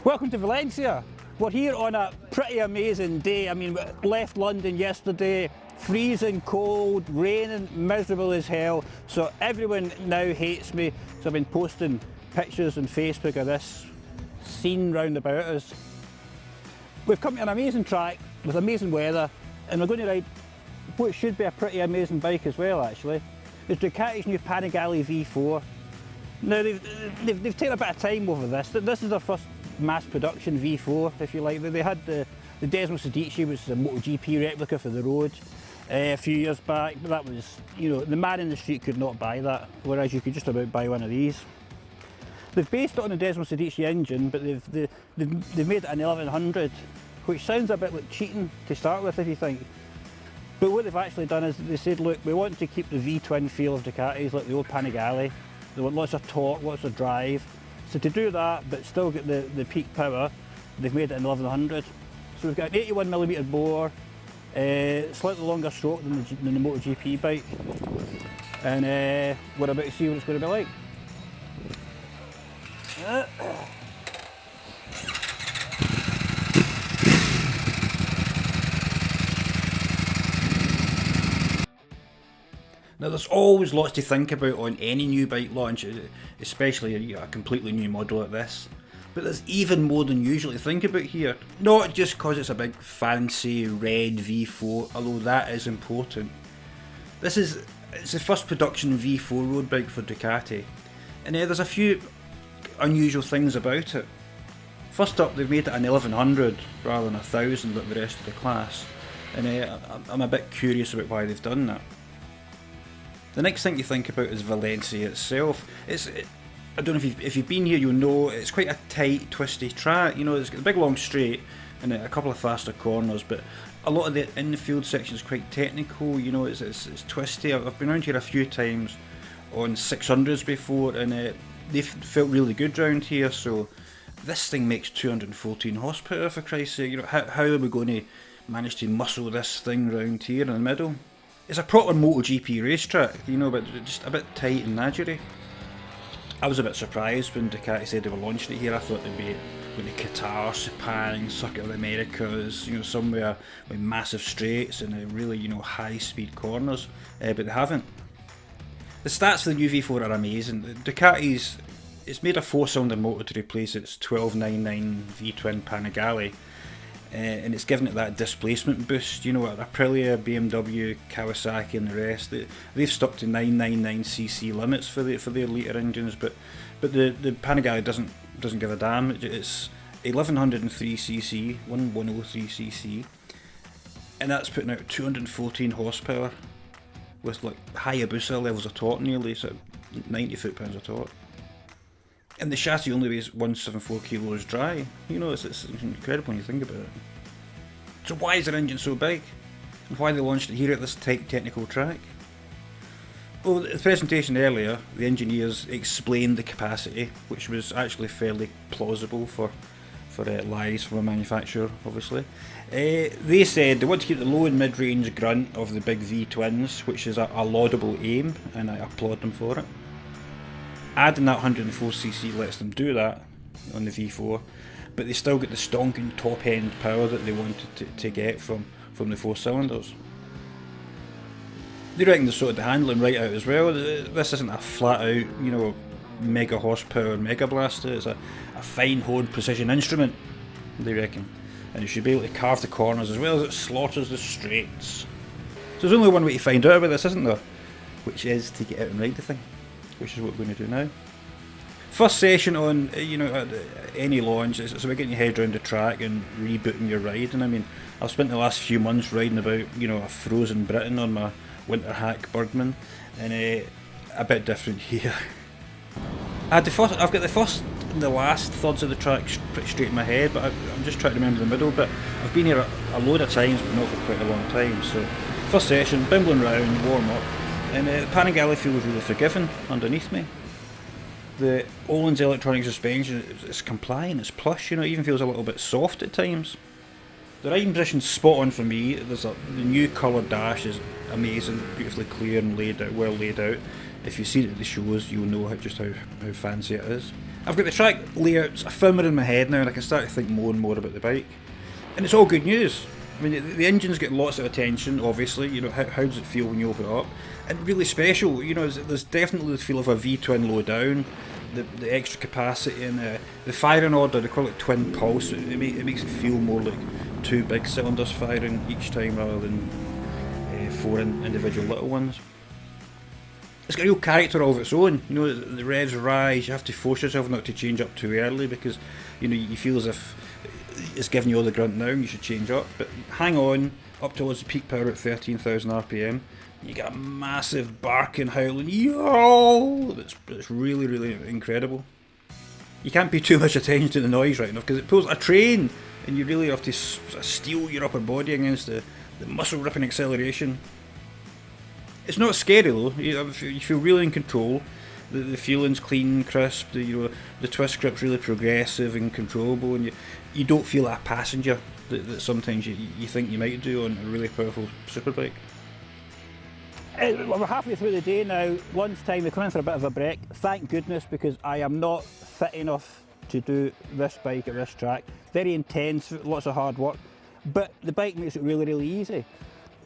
Welcome to Valencia. We're here on a pretty amazing day. I mean, we left London yesterday, freezing cold, raining, miserable as hell. So everyone now hates me. So I've been posting pictures on Facebook of this scene round about us. We've come to an amazing track with amazing weather, and we're going to ride what should be a pretty amazing bike as well, actually. It's Ducati's new Panigale V4. Now they've taken a bit of time over this. This is their first mass production V4, if you like. They had the Desmo Sedici, which is a MotoGP replica for the road, a few years back, but that was, you know, the man in the street could not buy that, whereas you could just about buy one of these. They've based it on the Desmo Sedici engine, but they've made it an 1100, which sounds a bit like cheating to start with, if you think. But what they've actually done is they said, look, we want to keep the V-twin feel of Ducatis, like the old Panigale. They want lots of torque, lots of drive. So to do that, but still get the peak power, they've made it an 1100. So we've got an 81mm bore, slightly longer stroke than the MotoGP bike. And we're about to see what it's going to be like. Now there's always lots to think about on any new bike launch, especially a completely new model like this. But there's even more than usual to think about here. Not just because it's a big fancy red V4, although that is important. It's the first production V4 road bike for Ducati, and there's a few unusual things about it. First up, they've made it an 1100 rather than 1000 like the rest of the class, and I'm a bit curious about why they've done that. The next thing you think about is Valencia itself. I don't know if you've been here, you'll know it's quite a tight, twisty track. You know, it's got a big long straight and a couple of faster corners, but a lot of the infield section is quite technical. You know, it's twisty. I've been around here a few times on 600s before, and they've felt really good around here. So this thing makes 214 horsepower, for Christ's sake. You know, how are we going to manage to muscle this thing round here in the middle? It's a proper MotoGP racetrack, you know, but just a bit tight and nadgery. I was a bit surprised when Ducati said they were launching it here. I thought they'd be going to Qatar, Sepang, Circuit of the Americas, you know, somewhere with massive straights and really, you know, high-speed corners, but they haven't. The stats of the new V4 are amazing. Ducati's, it's made a 4-cylinder motor to replace its 1299 V-twin Panigale. And it's given it that displacement boost, you know, Aprilia, BMW, Kawasaki and the rest, they've stuck to 999cc limits for their litre engines, but the Panigale doesn't give a damn. It's 1103cc, 1103cc, and that's putting out 214 horsepower with like Hayabusa levels of torque, nearly, so 90 foot-pounds of torque. And the chassis only weighs 174 kilos dry. You know, it's incredible when you think about it. So why is their engine so big? And why they launched it here at this tight technical track? Well, the presentation earlier, the engineers explained the capacity, which was actually fairly plausible for lies from a manufacturer, obviously. They said they want to keep the low and mid-range grunt of the big V-twins, which is a laudable aim, and I applaud them for it. Adding that 104cc lets them do that on the V4, but they still get the stonking top end power that they wanted to get from the 4 cylinders. They reckon they sorted the handling right out as well. This isn't a flat out, you know, mega horsepower mega blaster. It's a fine honed precision instrument, they reckon, and it should be able to carve the corners as well as it slaughters the straights. So there's only one way to find out about this, isn't there? Which is to get out and ride the thing. Which is what we're going to do now. First session on, you know, any launch, it's about getting your head around the track and rebooting your ride. And I mean, I've spent the last few months riding about, you know, a frozen Britain on my winter hack Birdman, and a bit different here. I've got the first and the last thirds of the track pretty straight in my head, but I'm just trying to remember the middle bit. I've been here a load of times, but not for quite a long time. So first session, bimbling round, warm up. And the Panigale feels really forgiving underneath me. The Öhlins electronic suspension is compliant, it's plush, you know, it even feels a little bit soft at times. The riding position's spot on for me. The new coloured dash is amazing, beautifully clear and well laid out. If you see it at the shows, you'll know just how fancy it is. I've got the track layouts firmer in my head now, and I can start to think more and more about the bike. And it's all good news. I mean, the engine's got lots of attention, obviously. You know, how does it feel when you open it up? And really special, you know, there's definitely the feel of a V-twin low down, the extra capacity, and the firing order, they call it twin pulse. It makes it feel more like two big cylinders firing each time rather than four individual little ones. It's got a real character all of its own. You know, the revs rise, you have to force yourself not to change up too early because, you know, you feel as if it's giving you all the grunt now and you should change up. But hang on up towards the peak power at 13,000 RPM. You get a massive barking, howling, yo! It's really, really incredible. You can't pay too much attention to the noise right enough because it pulls a train and you really have to steel your upper body against the muscle ripping acceleration. It's not scary though. You feel really in control. The feeling's clean, crisp. The twist grip's really progressive and controllable, and you don't feel like a passenger that sometimes you think you might do on a really powerful superbike. We're halfway through the day now. Lunchtime. We come in for a bit of a break. Thank goodness, because I am not fit enough to do this bike at this track. Very intense, lots of hard work, but the bike makes it really, really easy.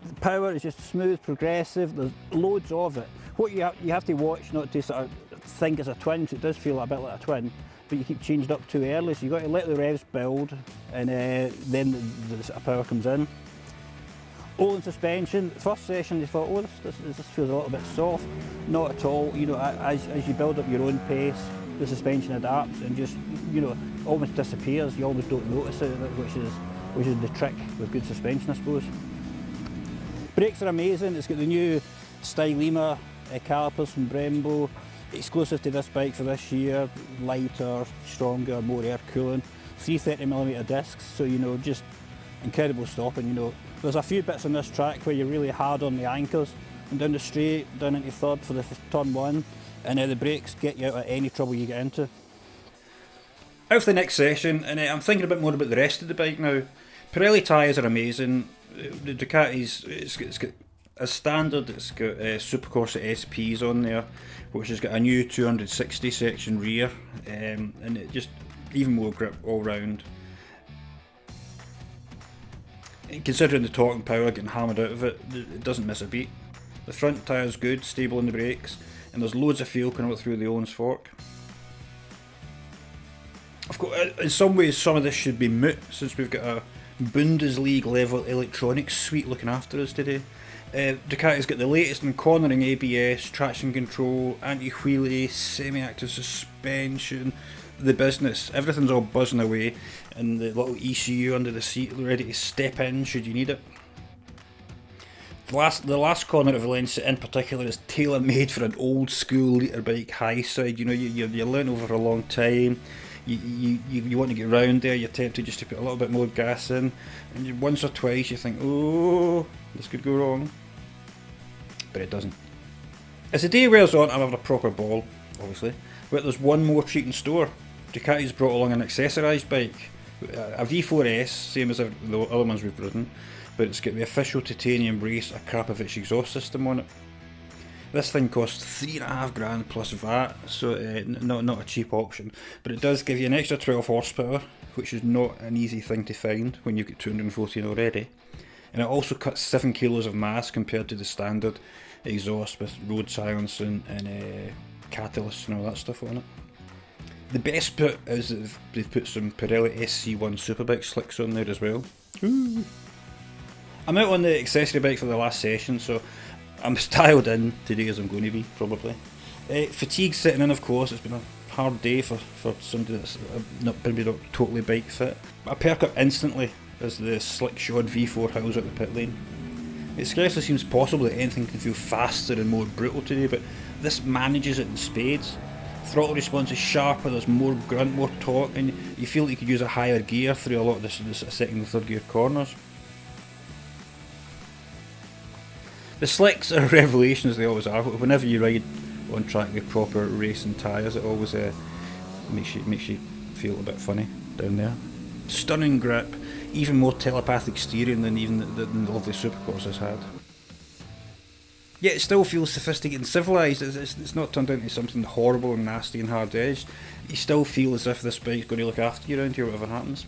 The power is just smooth, progressive, there's loads of it. What you have to watch not to sort of think it's a twin, because it does feel a bit like a twin, but you keep changing up too early, so you've got to let the revs build, and then the sort of power comes in. All in suspension. First session you thought, oh, this feels a little bit soft. Not at all. You know, as you build up your own pace, the suspension adapts and just, you know, almost disappears. You almost don't notice it, which is the trick with good suspension, I suppose. Brakes are amazing. It's got the new Stylema calipers from Brembo, exclusive to this bike for this year. Lighter, stronger, more air cooling. 330mm discs, so you know, just incredible stopping. You know, there's a few bits on this track where you're really hard on the anchors, and down the straight, down into third for the turn one, and the brakes get you out of any trouble you get into. Out for the next session, and I'm thinking a bit more about the rest of the bike now. Pirelli tyres are amazing. The Ducati's, it's got as standard, it's got Supercorsa SPs on there, which has got a new 260 section rear, and it just even more grip all round. And considering the torque and power getting hammered out of it, it doesn't miss a beat. The front tyre's good, stable on the brakes, and there's loads of feel coming out through the Owens fork. Of course, in some ways, some of this should be moot since we've got a Bundesliga level electronics suite looking after us today. Ducati's got the latest in cornering ABS, traction control, anti-wheelie, semi-active suspension, the business. Everything's all buzzing away, and the little ECU under the seat ready to step in should you need it. The last corner of Valencia in particular is tailor-made for an old school liter bike high side. You know, you're learning over a long time. You want to get round there, you're tempted just to put a little bit more gas in, and once or twice you think, oh, this could go wrong, but it doesn't. As the day wears on, I'm having a proper ball, obviously, but there's one more treat in store. Ducati's brought along an accessorised bike, a V4S, same as the other ones we've ridden, but it's got the official titanium brace, a Krapovich exhaust system on it. This thing costs $3,500 plus VAT, so not a cheap option, but it does give you an extra 12 horsepower, which is not an easy thing to find when you've got 214 already. And it also cuts 7 kilos of mass compared to the standard exhaust with road silencing and catalysts and all that stuff on it. The best bit is that they've put some Pirelli SC1 superbike slicks on there as well. Ooh. I'm out on the accessory bike for the last session, so I'm as dialed in today as I'm going to be, probably. Fatigue setting in, of course. It's been a hard day for somebody that's maybe not totally bike fit. I perk up instantly as the slick-shod V4 howls out the pit lane. It scarcely seems possible that anything can feel faster and more brutal today, but this manages it in spades. Throttle response is sharper, there's more grunt, more torque, and you feel like you could use a higher gear through a lot of the second and third gear corners. The slicks are a revelation, as they always are. Whenever you ride on track with proper racing tyres, it always makes you feel a bit funny down there. Stunning grip, even more telepathic steering than even the lovely Supercorsas had. Yet it still feels sophisticated and civilised. It's not turned into something horrible and nasty and hard-edged. You still feel as if this bike's going to look after you around here, whatever happens.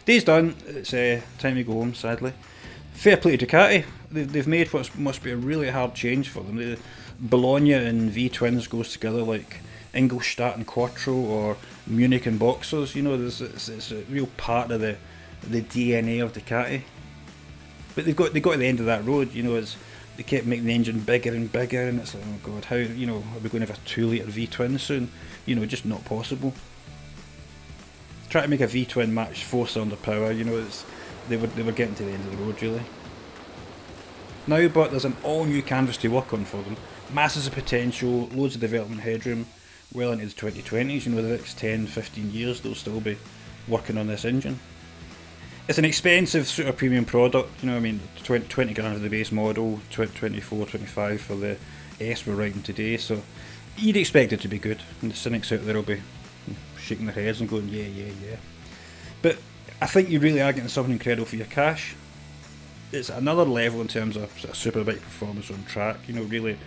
Day's done. It's time to go home, sadly. Fair play to Ducati. They've made what must be a really hard change for them. Bologna and V-twins goes together like Ingolstadt and Quattro or Munich and Boxers. You know, it's a real part of the DNA of Ducati. But they got to the end of that road. You know, they kept making the engine bigger and bigger, and it's like, oh god, how, you know, are we going to have a 2-litre V-twin soon? You know, just not possible. Try to make a V-twin match 4-cylinder power. You know, they were getting to the end of the road really. Now, but there's an all-new canvas to work on for them. Masses of potential, loads of development headroom, well into the 2020s. You know, the next 10, 15 years they'll still be working on this engine. It's an expensive super premium product, you know, I mean, 20 grand for the base model, 24, 25 for the S we're riding today, so you'd expect it to be good, and the cynics out there will be shaking their heads and going, yeah, yeah, yeah. But I think you really are getting something incredible for your cash. It's another level in terms of sort of superbike performance on track, you know, really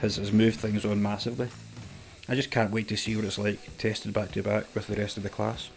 has moved things on massively. I just can't wait to see what it's like tested back to back with the rest of the class.